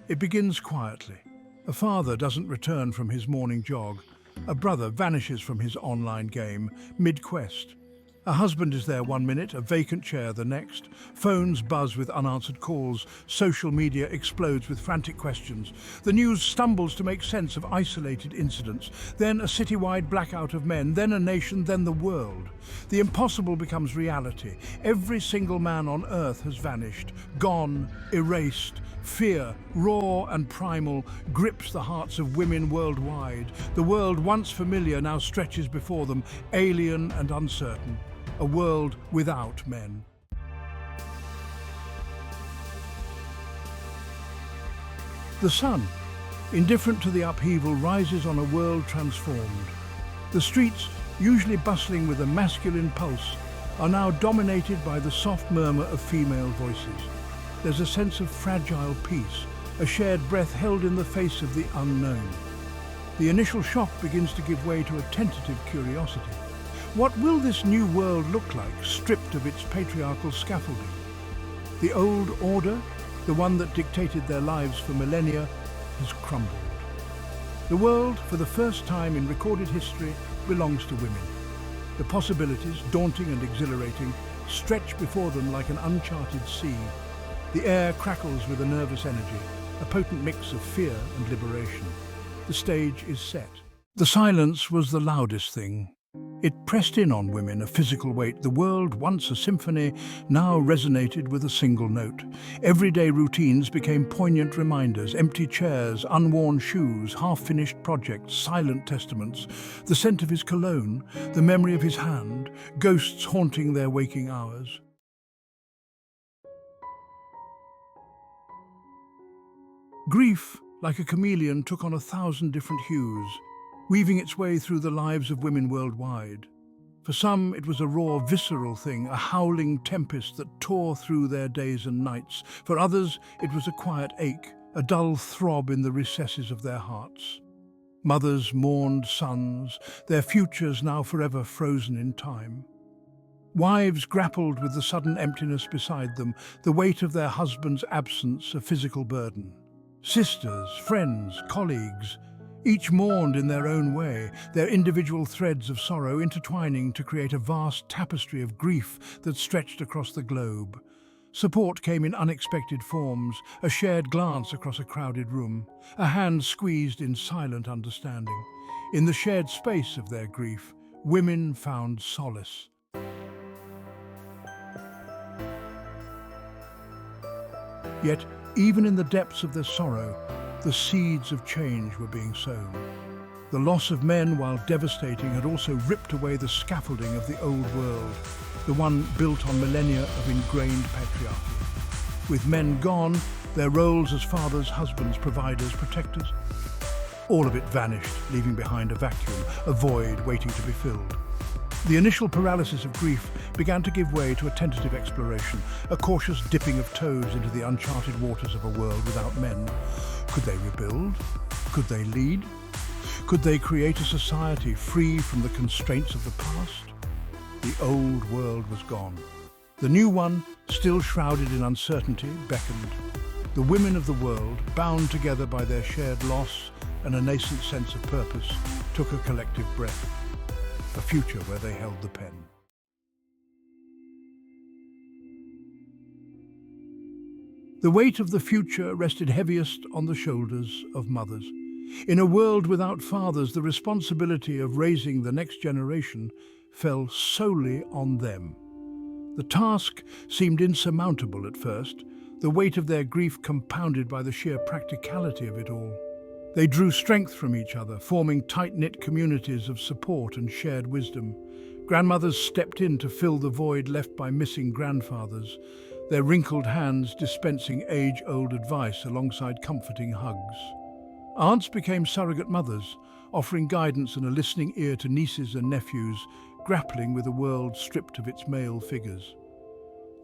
It begins quietly. A father doesn't return from his morning jog. A brother vanishes from his online game mid-quest. A husband is there one minute, a vacant chair the next. Phones buzz with unanswered calls. Social media explodes with frantic questions. The news stumbles to make sense of isolated incidents. Then a citywide blackout of men, then a nation, then the world. The impossible becomes reality. Every single man on Earth has vanished, gone, erased. Fear, raw and primal, grips the hearts of women worldwide. The world once familiar now stretches before them, alien and uncertain. A world without men. The sun, indifferent to the upheaval, rises on a world transformed. The streets, usually bustling with a masculine pulse, are now dominated by the soft murmur of female voices. There's a sense of fragile peace, a shared breath held in the face of the unknown. The initial shock begins to give way to a tentative curiosity. What will this new world look like, stripped of its patriarchal scaffolding? The old order, the one that dictated their lives for millennia, has crumbled. The world, for the first time in recorded history, belongs to women. The possibilities, daunting and exhilarating, stretch before them like an uncharted sea. The air crackles with a nervous energy, a potent mix of fear and liberation. The stage is set. The silence was the loudest thing. It pressed in on women, a physical weight. The world, once a symphony, now resonated with a single note. Everyday routines became poignant reminders: empty chairs, unworn shoes, half-finished projects, silent testaments. The scent of his cologne, the memory of his hand, ghosts haunting their waking hours. Grief, like a chameleon, took on 1,000 different hues, weaving its way through the lives of women worldwide. For some, it was a raw, visceral thing, a howling tempest that tore through their days and nights. For others, it was a quiet ache, a dull throb in the recesses of their hearts. Mothers mourned sons, their futures now forever frozen in time. Wives grappled with the sudden emptiness beside them, the weight of their husband's absence a physical burden. Sisters, friends, colleagues, each mourned in their own way, their individual threads of sorrow intertwining to create a vast tapestry of grief that stretched across the globe. Support came in unexpected forms, a shared glance across a crowded room, a hand squeezed in silent understanding. In the shared space of their grief, women found solace. Yet, even in the depths of their sorrow, the seeds of change were being sown. The loss of men, while devastating, had also ripped away the scaffolding of the old world, the one built on millennia of ingrained patriarchy. With men gone, their roles as fathers, husbands, providers, protectors, all of it vanished, leaving behind a vacuum, a void waiting to be filled. The initial paralysis of grief began to give way to a tentative exploration, a cautious dipping of toes into the uncharted waters of a world without men. Could they rebuild? Could they lead? Could they create a society free from the constraints of the past? The old world was gone. The new one, still shrouded in uncertainty, beckoned. The women of the world, bound together by their shared loss and a nascent sense of purpose, took a collective breath. A future where they held the pen. The weight of the future rested heaviest on the shoulders of mothers. In a world without fathers, the responsibility of raising the next generation fell solely on them. The task seemed insurmountable at first, the weight of their grief compounded by the sheer practicality of it all. They drew strength from each other, forming tight-knit communities of support and shared wisdom. Grandmothers stepped in to fill the void left by missing grandfathers, their wrinkled hands dispensing age-old advice alongside comforting hugs. Aunts became surrogate mothers, offering guidance and a listening ear to nieces and nephews, grappling with a world stripped of its male figures.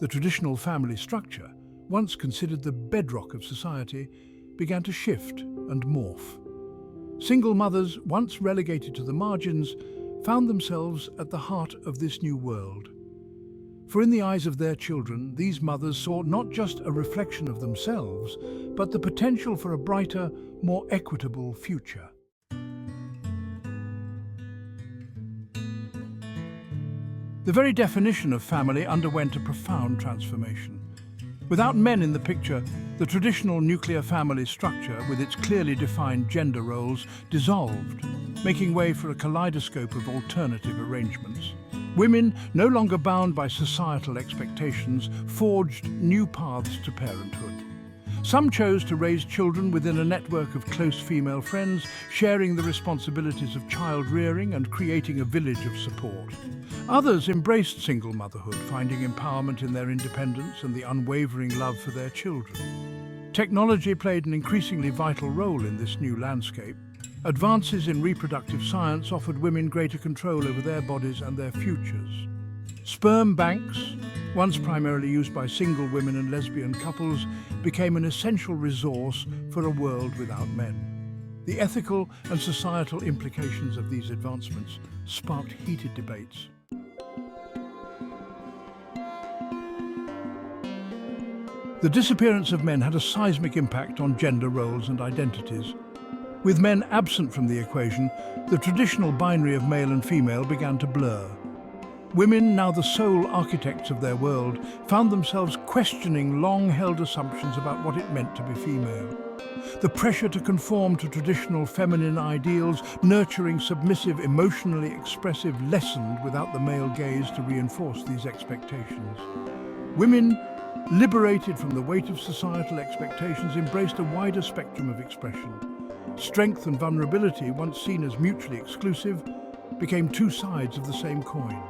The traditional family structure, once considered the bedrock of society, began to shift and morph. Single mothers, once relegated to the margins, found themselves at the heart of this new world. For in the eyes of their children, these mothers saw not just a reflection of themselves, but the potential for a brighter, more equitable future. The very definition of family underwent a profound transformation. Without men in the picture, the traditional nuclear family structure, with its clearly defined gender roles, dissolved, making way for a kaleidoscope of alternative arrangements. Women, no longer bound by societal expectations, forged new paths to parenthood. Some chose to raise children within a network of close female friends, sharing the responsibilities of child rearing and creating a village of support. Others embraced single motherhood, finding empowerment in their independence and the unwavering love for their children. Technology played an increasingly vital role in this new landscape. Advances in reproductive science offered women greater control over their bodies and their futures. Sperm banks, once primarily used by single women and lesbian couples, became an essential resource for a world without men. The ethical and societal implications of these advancements sparked heated debates. The disappearance of men had a seismic impact on gender roles and identities. With men absent from the equation, the traditional binary of male and female began to blur. Women, now the sole architects of their world, found themselves questioning long-held assumptions about what it meant to be female. The pressure to conform to traditional feminine ideals, nurturing submissive, emotionally expressive, lessened without the male gaze to reinforce these expectations. Women, liberated from the weight of societal expectations, embraced a wider spectrum of expression. Strength and vulnerability, once seen as mutually exclusive, became two sides of the same coin.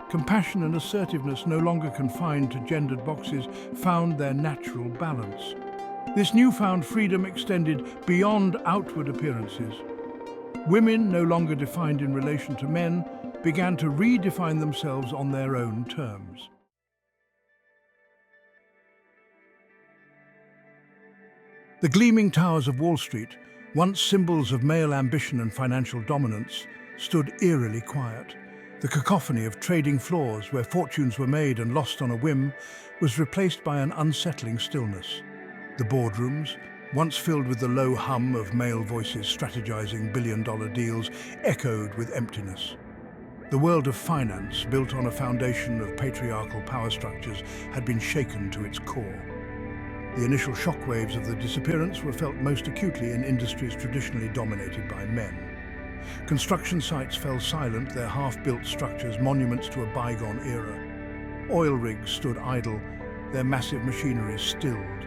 Compassion and assertiveness, no longer confined to gendered boxes, found their natural balance. This newfound freedom extended beyond outward appearances. Women, no longer defined in relation to men, began to redefine themselves on their own terms. The gleaming towers of Wall Street, once symbols of male ambition and financial dominance, stood eerily quiet. The cacophony of trading floors where fortunes were made and lost on a whim was replaced by an unsettling stillness. The boardrooms, once filled with the low hum of male voices strategizing billion-dollar deals, echoed with emptiness. The world of finance, built on a foundation of patriarchal power structures, had been shaken to its core. The initial shockwaves of the disappearance were felt most acutely in industries traditionally dominated by men. Construction sites fell silent, their half-built structures monuments to a bygone era. Oil rigs stood idle, their massive machinery stilled.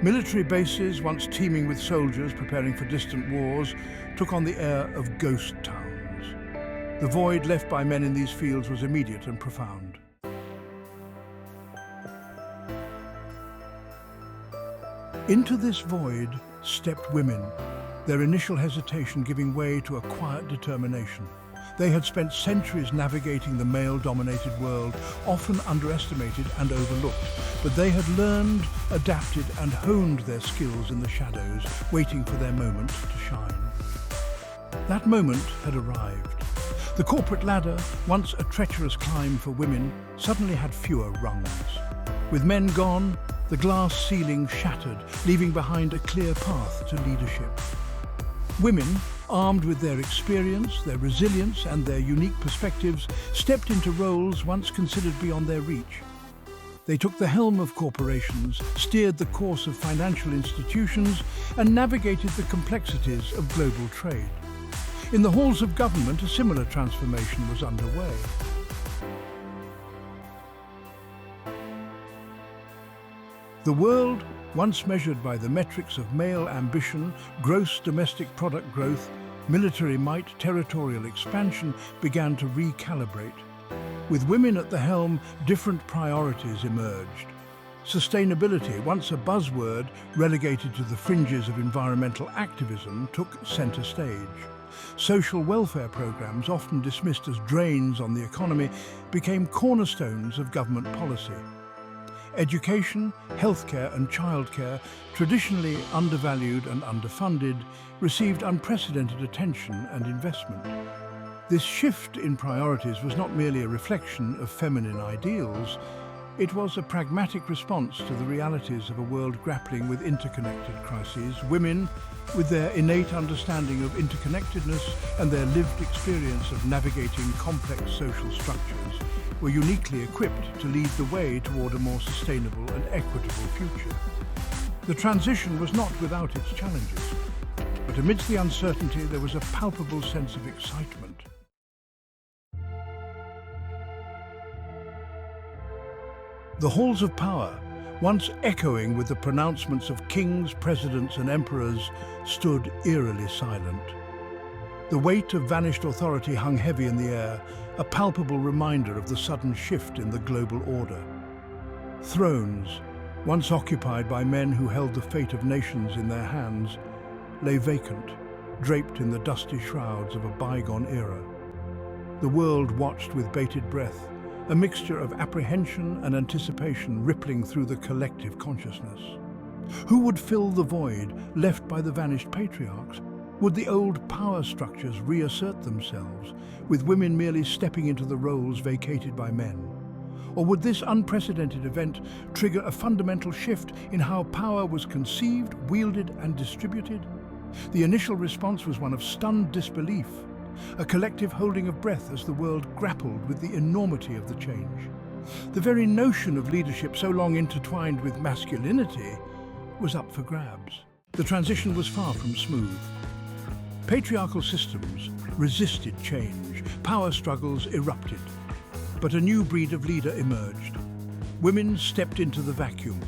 Military bases, once teeming with soldiers preparing for distant wars, took on the air of ghost towns. The void left by men in these fields was immediate and profound. Into this void stepped women, their initial hesitation giving way to a quiet determination. They had spent centuries navigating the male-dominated world, often underestimated and overlooked, but they had learned, adapted and honed their skills in the shadows, waiting for their moment to shine. That moment had arrived. The corporate ladder, once a treacherous climb for women, suddenly had fewer rungs. With men gone, the glass ceiling shattered, leaving behind a clear path to leadership. Women, armed with their experience, their resilience and their unique perspectives, stepped into roles once considered beyond their reach. They took the helm of corporations, steered the course of financial institutions, and navigated the complexities of global trade. In the halls of government, a similar transformation was underway. The world, once measured by the metrics of male ambition, gross domestic product growth, military might, territorial expansion, began to recalibrate. With women at the helm, different priorities emerged. Sustainability, once a buzzword relegated to the fringes of environmental activism, took center stage. Social welfare programs, often dismissed as drains on the economy, became cornerstones of government policy. Education, healthcare and childcare, traditionally undervalued and underfunded, received unprecedented attention and investment. This shift in priorities was not merely a reflection of feminine ideals, it was a pragmatic response to the realities of a world grappling with interconnected crises. Women, with their innate understanding of interconnectedness and their lived experience of navigating complex social structures, were uniquely equipped to lead the way toward a more sustainable and equitable future. The transition was not without its challenges, but amidst the uncertainty there was a palpable sense of excitement. The halls of power, once echoing with the pronouncements of kings, presidents and emperors, stood eerily silent. The weight of vanished authority hung heavy in the air, a palpable reminder of the sudden shift in the global order. Thrones, once occupied by men who held the fate of nations in their hands, lay vacant, draped in the dusty shrouds of a bygone era. The world watched with bated breath, a mixture of apprehension and anticipation rippling through the collective consciousness. Who would fill the void left by the vanished patriarchs? Would the old power structures reassert themselves, with women merely stepping into the roles vacated by men? Or would this unprecedented event trigger a fundamental shift in how power was conceived, wielded, and distributed? The initial response was one of stunned disbelief, a collective holding of breath as the world grappled with the enormity of the change. The very notion of leadership so long intertwined with masculinity was up for grabs. The transition was far from smooth. Patriarchal systems resisted change, power struggles erupted, but a new breed of leader emerged. Women stepped into the vacuum.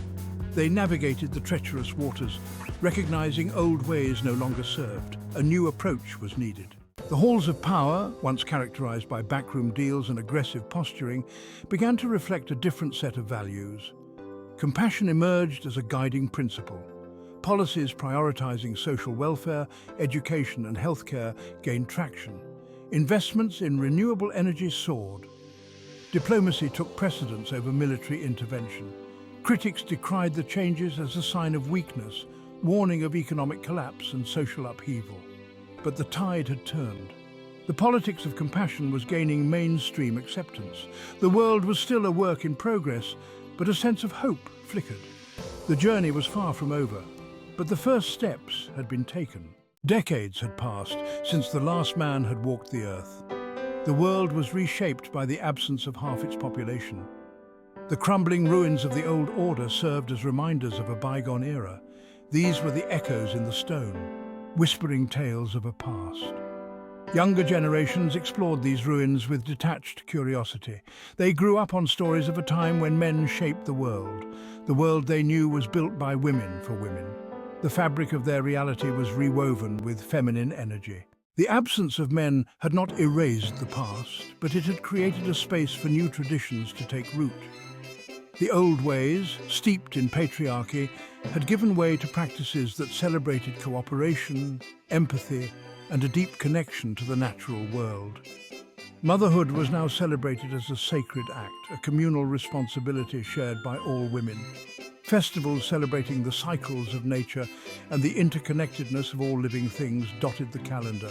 They navigated the treacherous waters, recognizing old ways no longer served. A new approach was needed. The halls of power, once characterized by backroom deals and aggressive posturing, began to reflect a different set of values. Compassion emerged as a guiding principle. Policies prioritizing social welfare, education and healthcare gained traction. Investments in renewable energy soared. Diplomacy took precedence over military intervention. Critics decried the changes as a sign of weakness, warning of economic collapse and social upheaval. But the tide had turned. The politics of compassion was gaining mainstream acceptance. The world was still a work in progress, but a sense of hope flickered. The journey was far from over, but the first steps had been taken. Decades had passed since the last man had walked the earth. The world was reshaped by the absence of half its population. The crumbling ruins of the old order served as reminders of a bygone era. These were the echoes in the stone, whispering tales of a past. Younger generations explored these ruins with detached curiosity. They grew up on stories of a time when men shaped the world. The world they knew was built by women for women. The fabric of their reality was rewoven with feminine energy. The absence of men had not erased the past, but it had created a space for new traditions to take root. The old ways, steeped in patriarchy, had given way to practices that celebrated cooperation, empathy, and a deep connection to the natural world. Motherhood was now celebrated as a sacred act, a communal responsibility shared by all women. Festivals celebrating the cycles of nature and the interconnectedness of all living things dotted the calendar.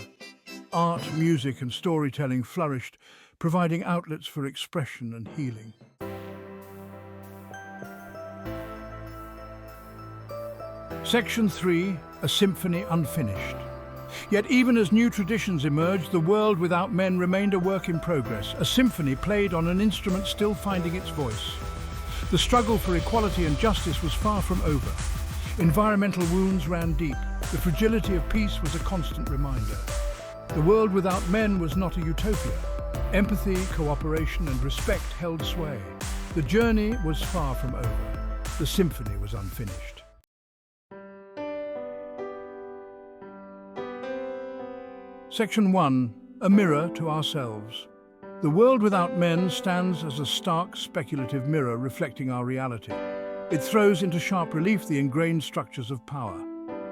Art, music, and storytelling flourished, providing outlets for expression and healing. Section 3, A Symphony Unfinished. Yet even as new traditions emerged, the world without men remained a work in progress, a symphony played on an instrument still finding its voice. The struggle for equality and justice was far from over. Environmental wounds ran deep. The fragility of peace was a constant reminder. The world without men was not a utopia. Empathy, cooperation, and respect held sway. The journey was far from over. The symphony was unfinished. Section 1. A mirror to ourselves. The world without men stands as a stark, speculative mirror reflecting our reality. It throws into sharp relief the ingrained structures of power.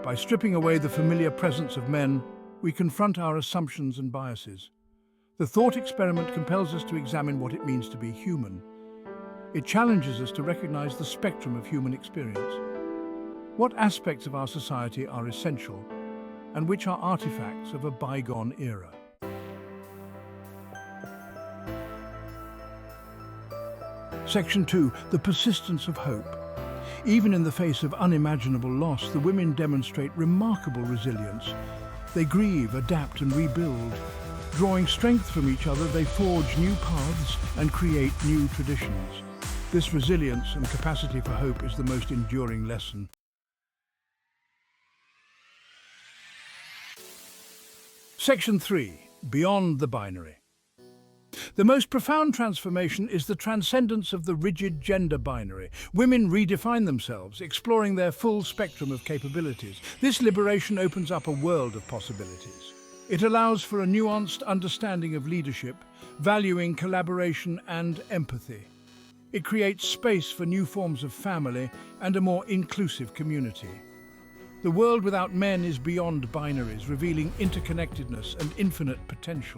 By stripping away the familiar presence of men, we confront our assumptions and biases. The thought experiment compels us to examine what it means to be human. It challenges us to recognize the spectrum of human experience. What aspects of our society are essential, and which are artifacts of a bygone era? Section 2. The persistence of hope. Even in the face of unimaginable loss, the women demonstrate remarkable resilience. They grieve, adapt and rebuild. Drawing strength from each other, they forge new paths and create new traditions. This resilience and capacity for hope is the most enduring lesson. Section 3. Beyond the binary. The most profound transformation is the transcendence of the rigid gender binary. Women redefine themselves, exploring their full spectrum of capabilities. This liberation opens up a world of possibilities. It allows for a nuanced understanding of leadership, valuing collaboration and empathy. It creates space for new forms of family and a more inclusive community. The world without men is beyond binaries, revealing interconnectedness and infinite potential.